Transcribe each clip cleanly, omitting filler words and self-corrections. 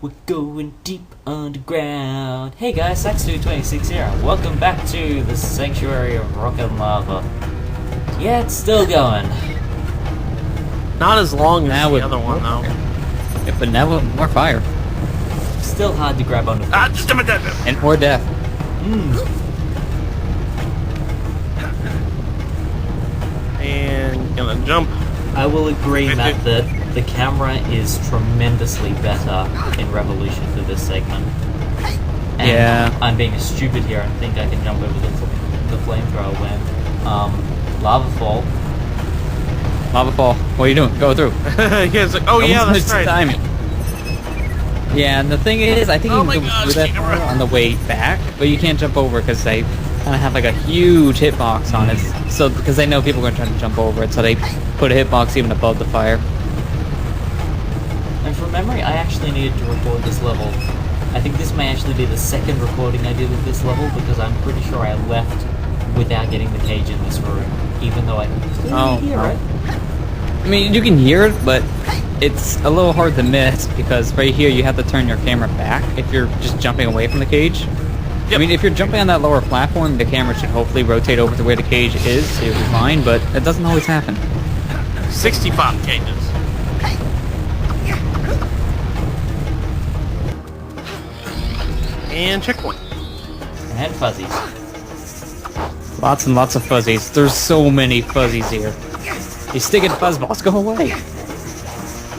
We're going deep underground. Hey guys, Sax226 here. Welcome back to the Sanctuary of Rock and Lava. Yeah, it's still going. Not as long as Now the with other one, though. Yeah, but now with more fire. Still hard to grab onto. And more death. And gonna jump. I will agree, Matt, that the camera is tremendously better in Revolution for this segment. And Yeah. I'm being stupid here and think I can jump over the flamethrower when Lava Fall. Lava fall. What are you doing? Go through. Yeah, it's like, oh yeah, Almost that's right. timing. Yeah, and the thing is, I think Oh you my can go gosh, through that camera. fire on the way back, but you can't jump over because they kind of have like a huge hitbox on it. So because they know people are going to try to jump over it, so they put a hitbox even above the fire. And from memory, I actually needed to record this level. I think this may actually be the second recording I did of this level because I'm pretty sure I left without getting the cage in this room, even though I can clearly hear it. I mean, you can hear it, but it's a little hard to miss because right here you have to turn your camera back if you're just jumping away from the cage. Yep. I mean, if you're jumping on that lower platform, the camera should hopefully rotate over to where the cage is, so you'll be fine, but it doesn't always happen. 65 cages. And checkpoint. And fuzzies. Lots and lots of fuzzies. There's so many fuzzies here. You stick it fuzzballs, go away.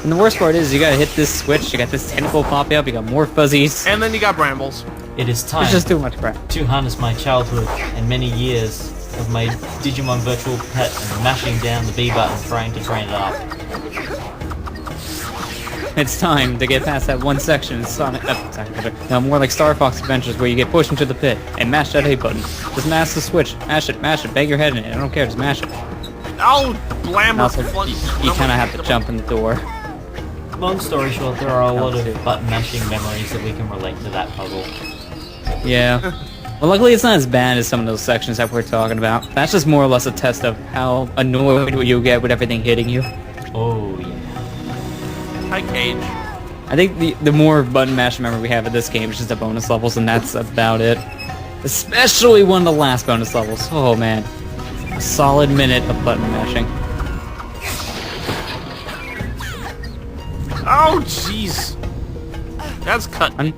And the worst part is you gotta hit this switch, you got this tentacle pop up, you got more fuzzies. And then you got brambles. It is time There's just too much crap. to harness my childhood and many years of my Digimon virtual pet and mashing down the B button trying to train it up. It's time to get past that one section in Sonic, now more like Star Fox Adventures where you get pushed into the pit and mash that A button. Just mash the switch, mash it, bang your head in it, I don't care, just mash it. Oh, blam! And also, you kind of have to jump in the door. Long story short, there are a lot of button mashing memories that we can relate to that puzzle. Yeah. Well, luckily it's not as bad as some of those sections that we're talking about. That's just more or less a test of how annoyed you get with everything hitting you. Oh yeah. Hi, cage. I think the more button mash memory we have of this game is just the bonus levels, and that's about it. Especially one of the last bonus levels. Oh man. A solid minute of button mashing. Oh, jeez. That's cut. Fun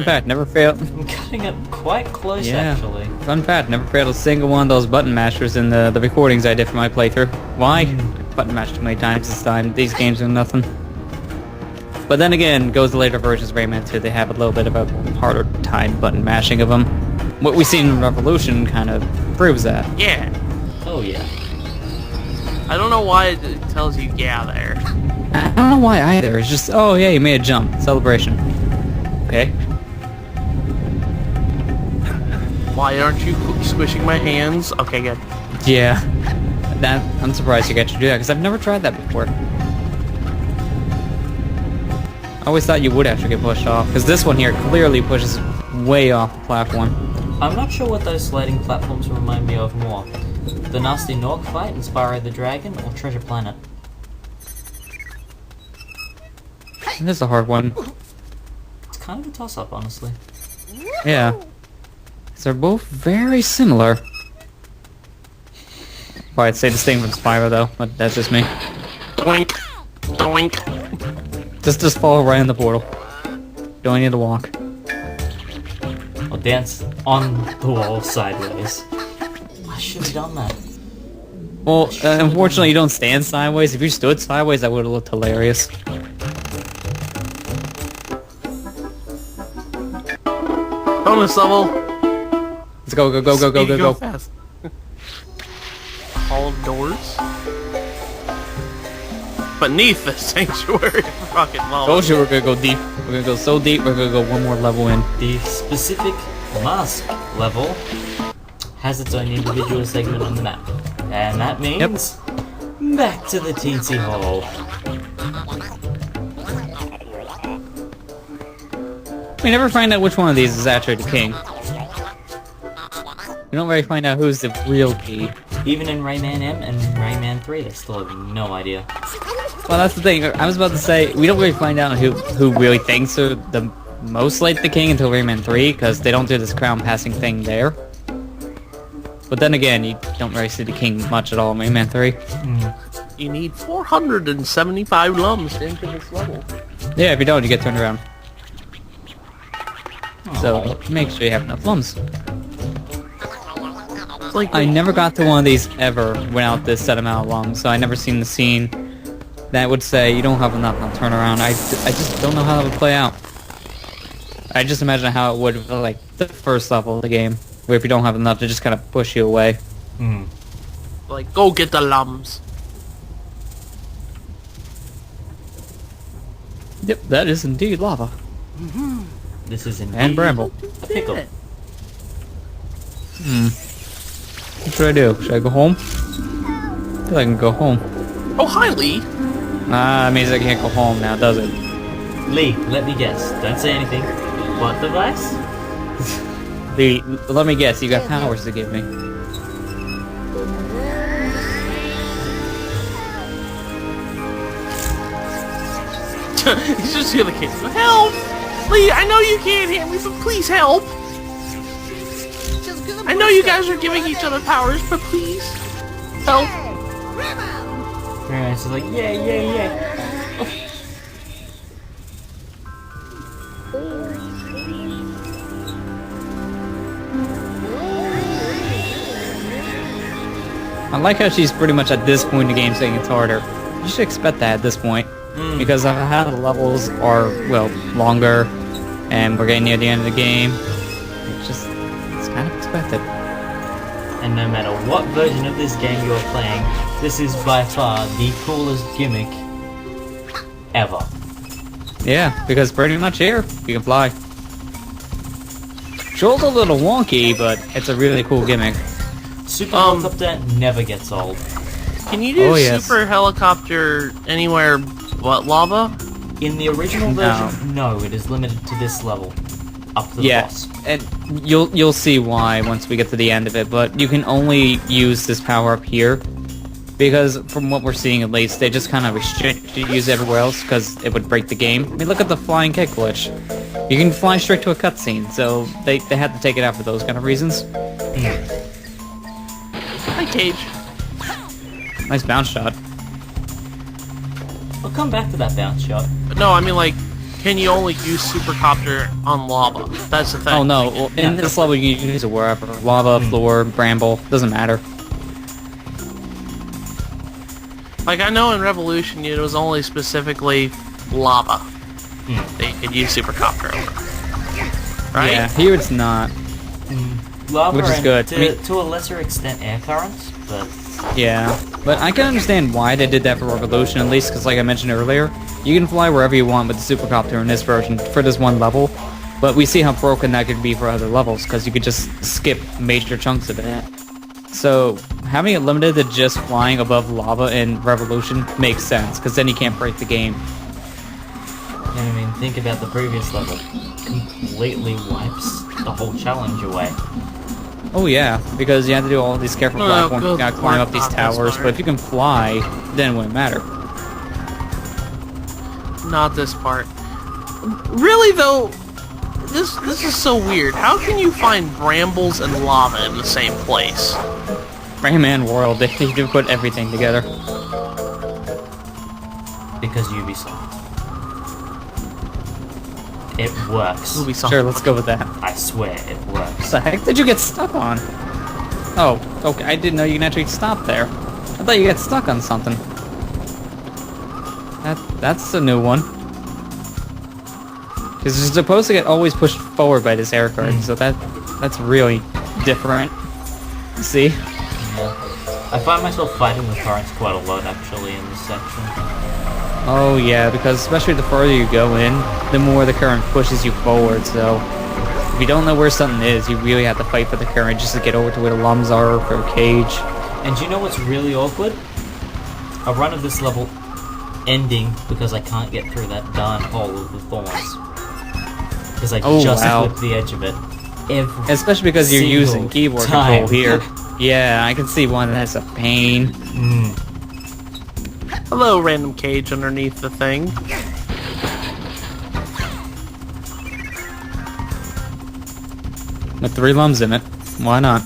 fact, never failed. I'm cutting it quite close Yeah. actually. Fun fact, never failed a single one of those button mashers in the recordings I did for my playthrough. Why? Button mashed too many times this time. These games are nothing. But then again, goes the later versions of Rayman 2, they have a little bit of a harder time button mashing of them. What we've seen in Revolution kind of proves that. Yeah. Oh yeah. I don't know why it tells you yeah there. I don't know why either. It's just, oh yeah, you made a jump. Celebration. Okay. Why aren't you squishing my hands? Okay, good. Yeah. I'm surprised you got to do that, because I've never tried that before. I always thought you would actually get pushed off, because this one here clearly pushes way off the platform. I'm not sure what those sliding platforms remind me of more. The nasty Nork fight in Spyro the Dragon or Treasure Planet? This is a hard one. It's kind of a toss-up, honestly. Yeah. They're both very similar. Well, I'd say distinct from Spyro though, but that's just me. Doink. Doink. Just fall right in the portal. Don't need to walk. Or dance on the wall sideways. I should have done that. Well, unfortunately you don't stand sideways. If you stood sideways, that would have looked hilarious. Bonus level. Let's go. Fast. Hall of doors. Beneath the sanctuary of rocket lava. Told you we're gonna go deep. We're gonna go so deep, we're gonna go one more level in. The specific mask level has its own individual segment on the map. And that means back to the teensy hole. We never find out which one of these is actually the king. We don't really find out who's the real key. Even in Rayman M and Rayman 3, they still have no idea. Well, that's the thing. I was about to say, we don't really find out who really thinks are the most like the king until Rayman 3, because they don't do this crown passing thing there. But then again, you don't really see the king much at all in Rayman 3. You need 475 lums to enter this level. Yeah, if you don't, you get turned around. So, make sure you have enough lums. It's like I never got to one of these ever without this set amount of lums, so I never seen the scene that would say you don't have enough, now turn around. I just don't know how that would play out. I just imagine how it would for like the first level of the game, where if you don't have enough, to just kind of push you away. Like, go get the lums. Yep, that is indeed lava. This is indeed And bramble. a pickle. What should I do? Should I go home? I feel I can go home. Oh, hi, Lee. Ah, that means I can't go home now, does it? Lee, let me guess. Don't say anything. What device? Lee, let me guess, you got powers to give me. He's just here the kids. Help! Lee, I know you can't hear me, but please help! I know you guys are giving each other powers, but please help! Alright, so like, yeah. I like how she's pretty much at this point in the game saying it's harder. You should expect that at this point. Because of how the levels are, well, longer, and we're getting near the end of the game. It's kind of expected. And no matter what version of this game you're playing, this is by far the coolest gimmick ever. Yeah, because pretty much here, you can fly. Sure, it's a little wonky, but it's a really cool gimmick. Super Helicopter never gets old. Can you do Oh, yes. super helicopter anywhere but lava? In the original version, no, it is limited to this level. Up to the boss. And you'll see why once we get to the end of it, but you can only use this power up here because from what we're seeing at least, they just kind of restrict you to use everywhere else because it would break the game. I mean, look at the flying kick glitch. You can fly straight to a cutscene, so they had to take it out for those kind of reasons. Hi, Cage. Nice bounce shot. We'll come back to that bounce shot. No, I mean, like, can you only use supercopter on lava? That's the thing. Oh no, well, in this level you can use it wherever. Lava, floor, bramble, doesn't matter. Like, I know in Revolution it was only specifically lava that you could use supercopter over. Right? Yeah, here it's not. Lava Which is and good. To a lesser extent air currents, but Yeah, but I can understand why they did that for Revolution, at least, because like I mentioned earlier, you can fly wherever you want with the supercopter in this version for this one level, but we see how broken that could be for other levels, because you could just skip major chunks of it. So, having it limited to just flying above lava in Revolution makes sense, because then you can't break the game. and I mean, think about the previous level. Completely wipes the whole challenge away. Oh yeah, because you have to do all these careful platforms, you gotta climb up these towers, but if you can fly, then it wouldn't matter. Not this part. Really though, this is so weird. How can you find brambles and lava in the same place? Rayman World, they do put everything together. Because Ubisoft. It works. Ubisoft. Sure, let's go with that. I swear it works. What the heck did you get stuck on? Oh, okay, I didn't know you can actually stop there. I thought you got stuck on something. That's a new one. Because you're supposed to get always pushed forward by this air curtain, so that's really different. See? Yeah. I find myself fighting with currents quite a lot actually in this section. Oh yeah, because especially the further you go in, the more the current pushes you forward, so if you don't know where something is, you really have to fight for the current just to get over to where the lums are for a cage. And do you know what's really awkward? A run of this level ending because I can't get through that darn hole of the thorns. Because I just flipped the edge of it. Especially because you're using keyboard control time. here. Yeah, I can see one that's a pain. Hello, random cage underneath the thing. With 3 lums in it. Why not?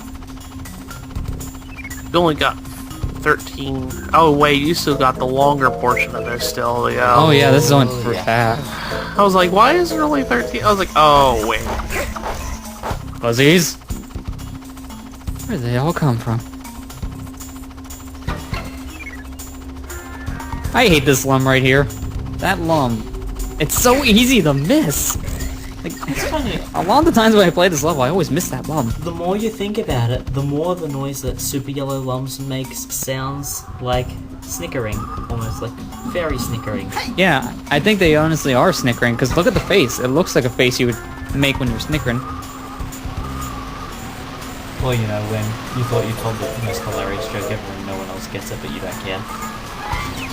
You only got 13. Oh wait, you still got the longer portion of this still. Yeah. Oh yeah, this is only for half. I was like, why is there only 13? I was like, oh wait. Fuzzies? Where did they all come from? I hate this lum right here. That lum. It's so easy to miss. Like, It's funny. a lot of the times when I play this level, I always miss that lum. The more you think about it, the more the noise that Super Yellow Lums makes sounds like snickering. Almost like fairy snickering. Yeah, I think they honestly are snickering, because look at the face. It looks like a face you would make when you're snickering. Well, you know, when you thought you told the most hilarious joke ever and no one else gets it, but you don't care.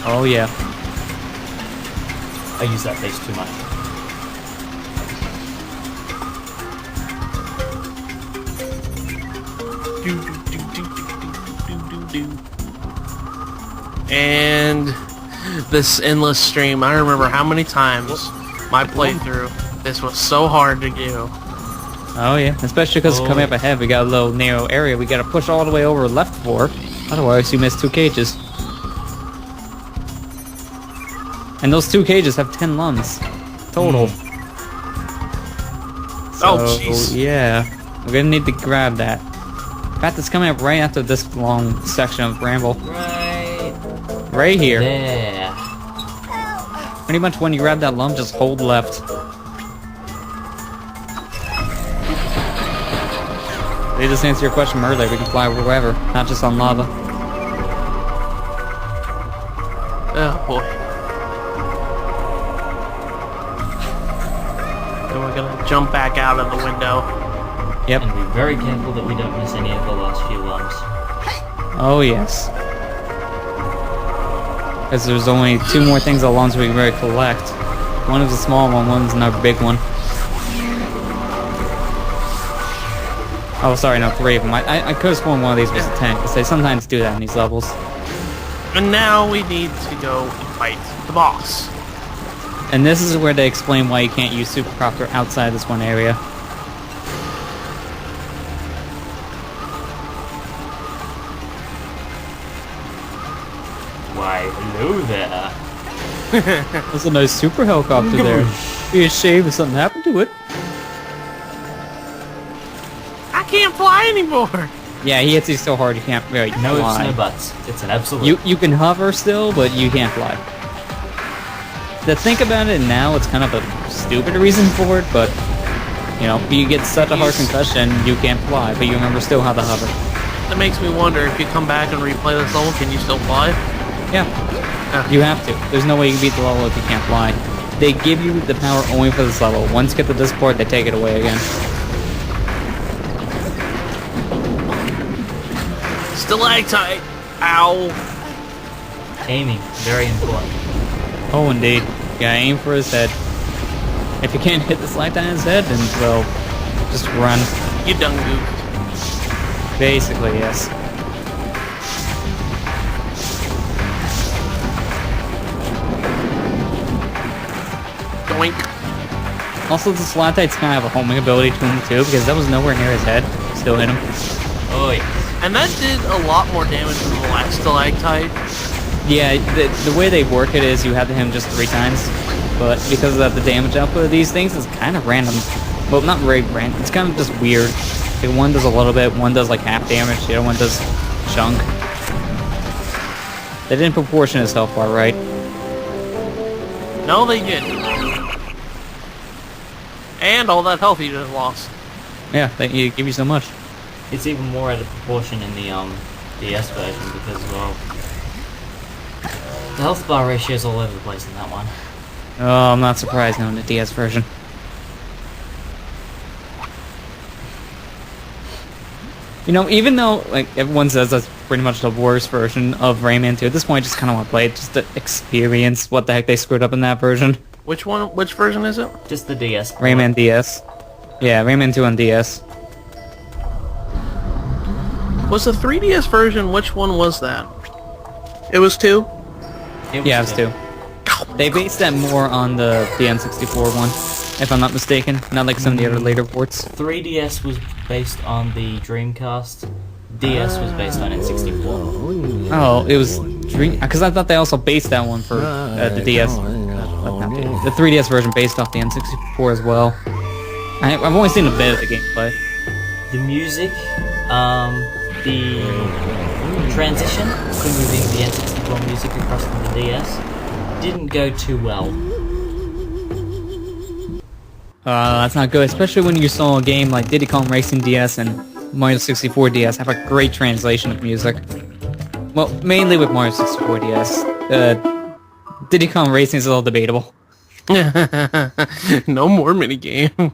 Oh yeah. I use that face too much. And this endless stream, I remember how many times my playthrough, this was so hard to do. Oh yeah, especially because Oh, coming up ahead, we got a little narrow area we gotta push all the way over left for. Otherwise, you miss 2 cages. And those 2 cages have 10 lums. Total. Oh, So, jeez. yeah. We're gonna need to grab that. In fact, it's coming up right after this long section of Bramble. Right Right here. there. Pretty much when you grab that lum, just hold left. They just answered your question from earlier. We can fly wherever, not just on lava. Oh boy. Then we're gonna jump back out of the window. Yep. And be very careful that we don't miss any of the last few lums. Oh, yes. Because there's only 2 more things along we can really collect. One is a small one, one's another big one. Oh, sorry, no, 3 of them. I could have sworn one of these was a 10, because they sometimes do that in these levels. And now we need to go fight the boss. And this is where they explain why you can't use Supercopter outside this one area. Why, hello there. There's a nice super helicopter there. Be a shame if something happened to it. I can't fly anymore. Yeah, he hits you so hard you can't really No ifs, fly. no buts. It's an absolute. You can hover still, but you can't fly. To think about it now, it's kind of a stupid reason for it, but you know, you get such a hard concussion, you can't fly, but you remember still how to hover. That makes me wonder, if you come back and replay this level, can you still fly? Yeah, you have to. There's no way you can beat the level if you can't fly. They give you the power only for this level. Once you get to this part, they take it away again. Stalactite! Ow! Aiming, very important. Oh, indeed. You gotta aim for his head. If you can't hit the stalactite in his head, then, well, just run. You done goofed. Basically, yes. Doink. Also, the stalactites kind of have a homing ability to him, too, because that was nowhere near his head. Still hit him. Oh yeah. And that did a lot more damage than the last stalactite. Yeah, the way they work it is you have to hit him just 3 times, but because of the damage output of these things is kind of random. Well, not very random, it's kind of just weird. Like, one does a little bit, one does like half damage, the other one does chunk. They didn't proportion his health bar right. No, they didn't. And all that health you just lost. Yeah, they give you so much. It's even more out of proportion in the DS version because, well, the health bar ratio is all over the place in that one. Oh, I'm not surprised now in the DS version. You know, even though like everyone says that's pretty much the worst version of Rayman 2, at this point I just kind of want to play it just to experience what the heck they screwed up in that version. Which one? Which version is it? Just the DS. Rayman DS. Yeah, Rayman 2 on DS. Was the 3DS version, which one was that? It was 2? It Yeah, it was 2. They based that more on the N64 one, if I'm not mistaken, not like some of the other later ports. 3DS was based on the Dreamcast. DS was based on N64. Oh, it was Dream... Because I thought they also based that one for the DS. The 3DS version based off the N64 as well. I've only seen a bit of the gameplay. The music, the transition from moving the N64 music across to the DS didn't go too well. That's not good, especially when you saw a game like Diddy Kong Racing DS and Mario 64 DS have a great translation of music. Well, mainly with Mario 64 DS. Diddy Kong Racing is a little debatable. No more minigame.